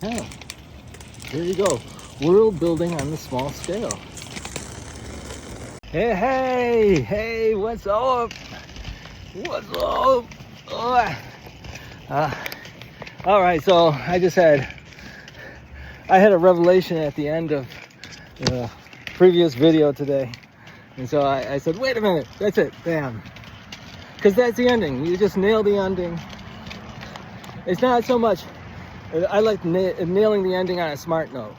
Yeah, there you go. World building on the small scale. Hey, what's up? What's up? Oh. All right, so I had a revelation at the end of the previous video today. And so I said, wait a minute, that's it, bam. Because that's the ending, you just nail the ending. It's not so much, I like nailing the ending on a smart note,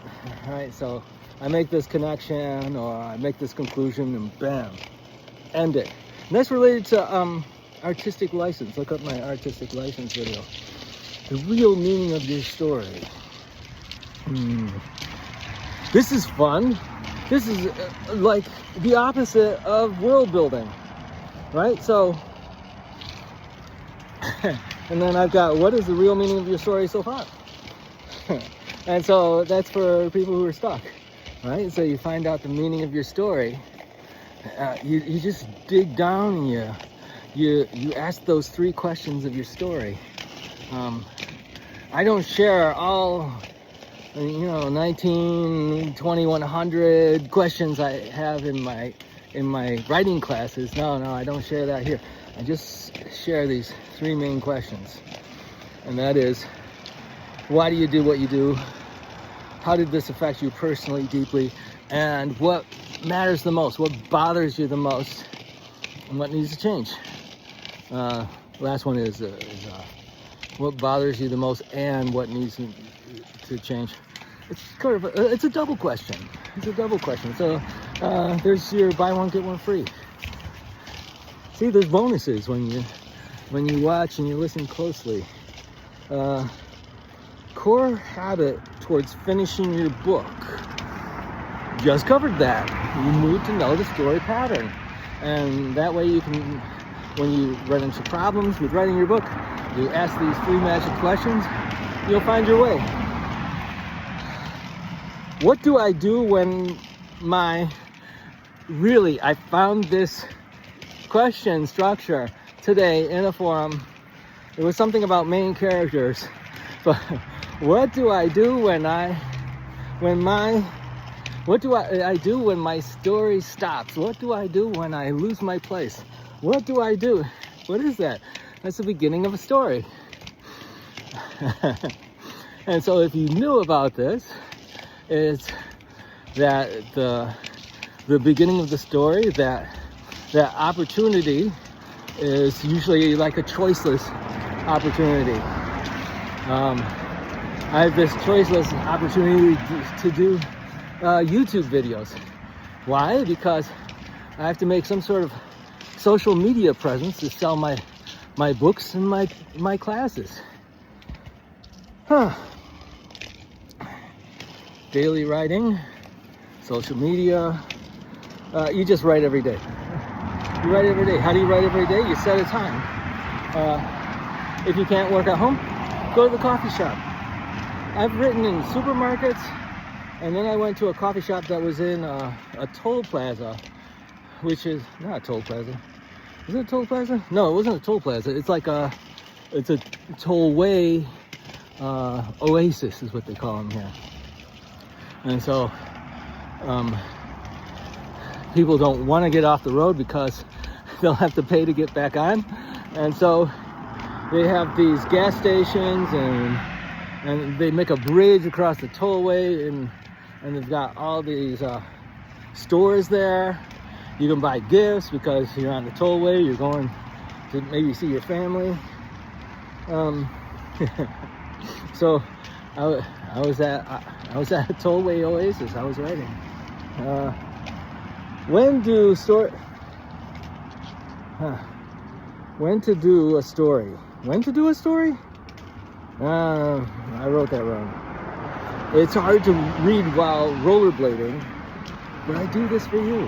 right? So I make this connection or I make this conclusion and bam, end it. And that's related to artistic license. Look up my artistic license video. The real meaning of your story. This is fun. This is like the opposite of world building, right? So, and then I've got, what is the real meaning of your story so far? And so that's for people who are stuck, right? So you find out the meaning of your story. You just dig down and you ask those 3 questions of your story. I don't share all 19, 20, 100 questions I have in my writing classes. No, I don't share that here. I just share these 3 main questions. And that is, why do you do what you do? How did this affect you personally, deeply? And what matters the most? What bothers you the most? And what needs to change? Last one is what bothers you the most and what needs to change. It's kind of it's a double question. It's a double question. So there's your buy one get one free. See, there's bonuses when you watch and you listen closely. Core habit towards finishing your book. Just covered that. You need to know the story pattern, and that way you can, when you run into problems with writing your book, you ask these 3 magic questions, you'll find your way. What do I do when I found this question structure today in a forum. It was something about main characters, but what do I do when my story stops? What do I do when I lose my place? What do I do? What is that? That's the beginning of a story. And so if you knew about this, it's that the beginning of the story, that opportunity is usually like a choiceless opportunity. I have this choiceless opportunity to do YouTube videos. Why? Because I have to make some sort of social media presence to sell my books and my classes. Daily writing, social media, you just write every day. You write every day. How do you write every day? You set a time. If you can't work at home, go to the coffee shop. I've written in supermarkets, and then I went to a coffee shop that was in a toll plaza, which is not a toll plaza. Is it a toll plaza? No, it wasn't a toll plaza. It's like it's a tollway oasis is what they call them here. And so people don't want to get off the road because they'll have to pay to get back on. And so they have these gas stations and they make a bridge across the tollway, and they've got all these stores there. You can buy gifts because you're on the tollway, you're going to maybe see your family. So I was at a tollway oasis. I was writing. When to do a story? When to do a story? I wrote that wrong. It's hard to read while rollerblading, but I do this for you.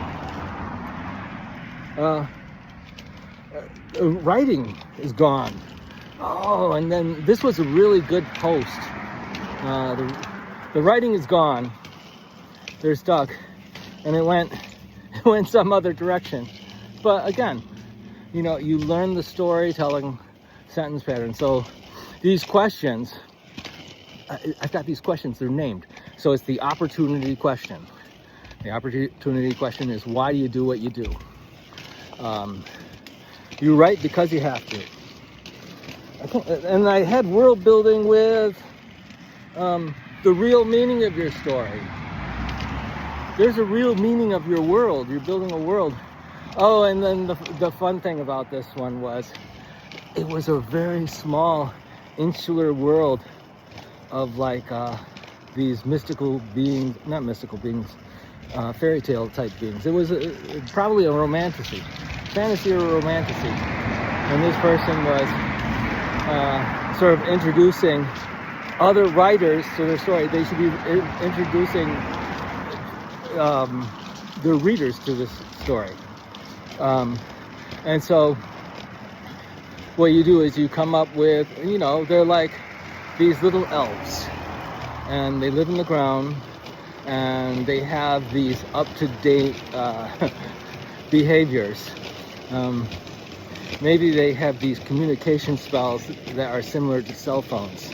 Writing is gone. Oh, and then this was a really good post. The writing is gone. They're stuck, and it went some other direction. But again, you learn the storytelling sentence pattern. So these questions I've got these questions, they're named. So it's the opportunity question. The opportunity question is, why do you do what you do? You write because you have to. And I had world building with the real meaning of your story. There's a real meaning of your world. You're building a world. Oh, and then the fun thing about this one was, it was a very small, insular world of like these mystical beings, not mystical beings, fairy tale type beings. It was probably a fantasy or romantasy. And this person was sort of introducing other writers to their story. They should be introducing their readers to this story. And so what you do is you come up with, they're like these little elves, and they live in the ground, and they have these up-to-date behaviors. Maybe they have these communication spells that are similar to cell phones.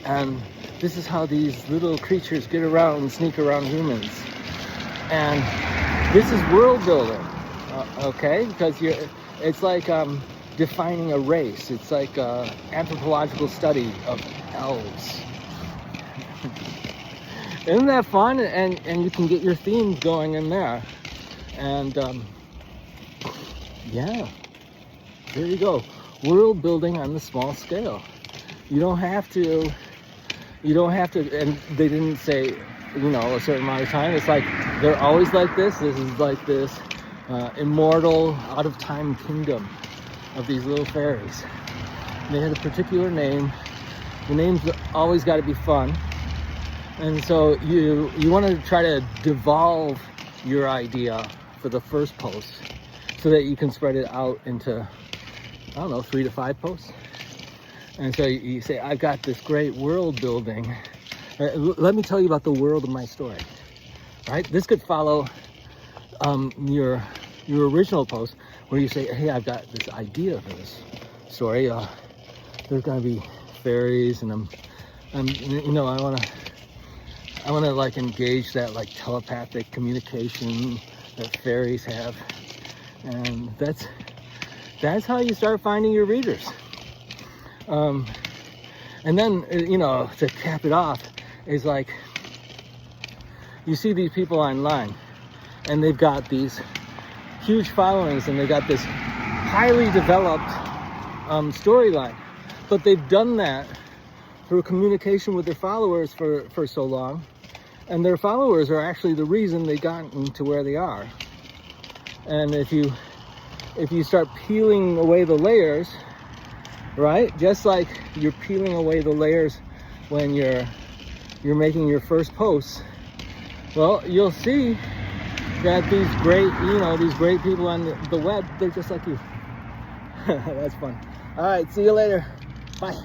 And this is how these little creatures get around and sneak around humans. And this is world building, okay? Because it's like defining a race. It's like anthropological study of elves. Isn't that fun? And you can get your themes going in there. And yeah, there you go. World building on the small scale. You don't have to, and they didn't say, a certain amount of time. It's like, they're always like this. This is like this immortal, out of time kingdom of these little fairies. They had a particular name. The name's always got to be fun. And so you want to try to devolve your idea for the first post so that you can spread it out into, 3 to 5 posts. And so you say, I've got this great world building. Let me tell you about the world of my story, right? This could follow your original post where you say, hey, I've got this idea for this story. There's gonna be fairies, and I want to like engage that like telepathic communication that fairies have, and that's how you start finding your readers. And then to cap it off is like, you see these people online, and they've got these huge followings, and they've got this highly developed storyline, but they've done that through communication with their followers for so long, and their followers are actually the reason they got to where they are. And if you start peeling away the layers, right, just like you're peeling away the layers when you're making your first posts, well, you'll see that these great people on the web, they're just like you. That's fun. All right, see you later. Bye.